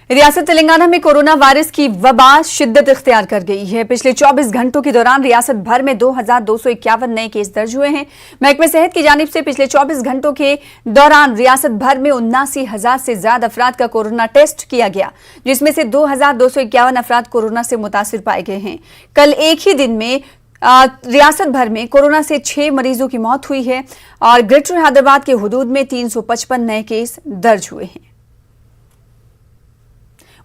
रियासत तेलंगाना में corona virus की वबा शिद्दत इख्तियार कर गई है। पिछले 24 घंटों के दौरान रियासत भर में 2251 नए केस दर्ज हुए हैं। महकमे सेहत की जानिब से पिछले 24 घंटों के दौरान रियासत भर में 79,000 से ज्यादा अफराद का कोरोना टेस्ट किया गया, जिसमें से 2251 अफराद कोरोना से मुतासिर पाए गए हैं। कल एक ही दिन में रियासत भर में कोरोना से 6 मरीजों की मौत हुई है और ग्रेटर हैदराबाद के हुदूद में 355 नए केस दर्ज हुए हैं।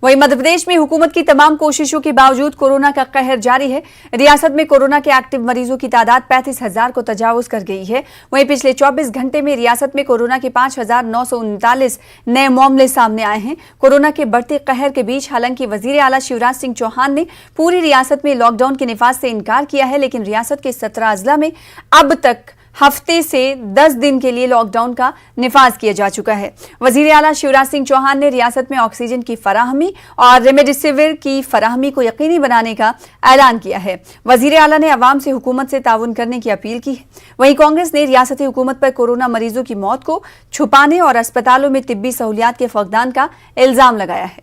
वहीं मध्य प्रदेश में हुकूमत की तमाम कोशिशों के बावजूद कोरोना का कहर जारी है। रियासत में कोरोना के एक्टिव मरीजों की तादाद 35,000 को तजावुज कर गई है। वहीं पिछले 24 घंटे में रियासत में कोरोना के 5,939 नए मामले सामने आए हैं। कोरोना के बढ़ते कहर के बीच हालांकि वजीर आला शिवराज सिंह चौहान ने पूरी रियासत में लॉकडाउन के निफाज से इनकार किया है, लेकिन रियासत के 17 अजला में अब तक हफ्ते से 10 दिन के लिए लॉकडाउन का निफाज किया जा चुका है। वजीर आला शिवराज सिंह चौहान ने रियासत में ऑक्सीजन की फराहमी और रेमडेसिविर की फराहमी को यकीनी बनाने का ऐलान किया है। वजीर आला ने अवाम से हुकूमत से ताउन करने की अपील की है। वहीं कांग्रेस ने रियासती हुकूमत पर कोरोना मरीजों की मौत को छुपाने और अस्पतालों में तिब्बी सहूलियात के फकदान का इल्जाम लगाया है।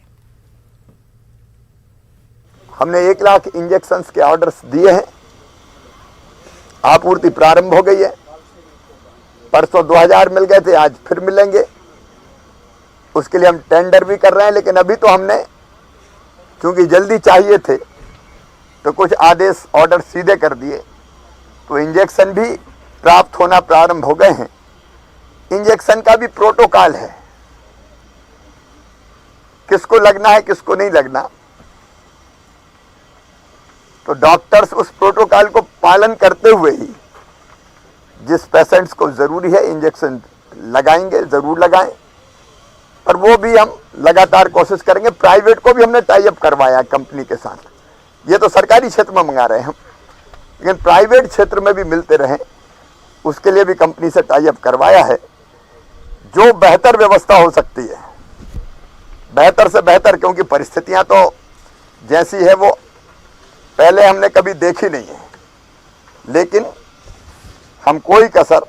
हमने 1 लाख इंजेक्शन के ऑर्डर्स दिए हैं, आपूर्ति प्रारंभ हो गई है। परसों 2000 मिल गए थे, आज फिर मिलेंगे। उसके लिए हम टेंडर भी कर रहे हैं, लेकिन अभी तो हमने क्योंकि जल्दी चाहिए थे तो कुछ आदेश ऑर्डर सीधे कर दिए, तो इंजेक्शन भी प्राप्त होना प्रारंभ हो गए हैं। इंजेक्शन का भी प्रोटोकॉल है, किसको लगना है किसको नहीं लगना, तो डॉक्टर्स उस प्रोटोकॉल को पालन करते हुए ही जिस पेशेंट्स को जरूरी है इंजेक्शन लगाएंगे, जरूर लगाएं। और वो भी हम लगातार कोशिश करेंगे। प्राइवेट को भी हमने टाई अप करवाया कंपनी के साथ। ये तो सरकारी क्षेत्र में मंगा रहे हैं हम, लेकिन प्राइवेट क्षेत्र में भी मिलते रहें उसके लिए भी कंपनी से टाई अप करवाया है। जो बेहतर व्यवस्था हो सकती है, बेहतर से बेहतर, क्योंकि परिस्थितियां तो जैसी है वो पहले हमने कभी देखी नहीं है, लेकिन हम कोई कसर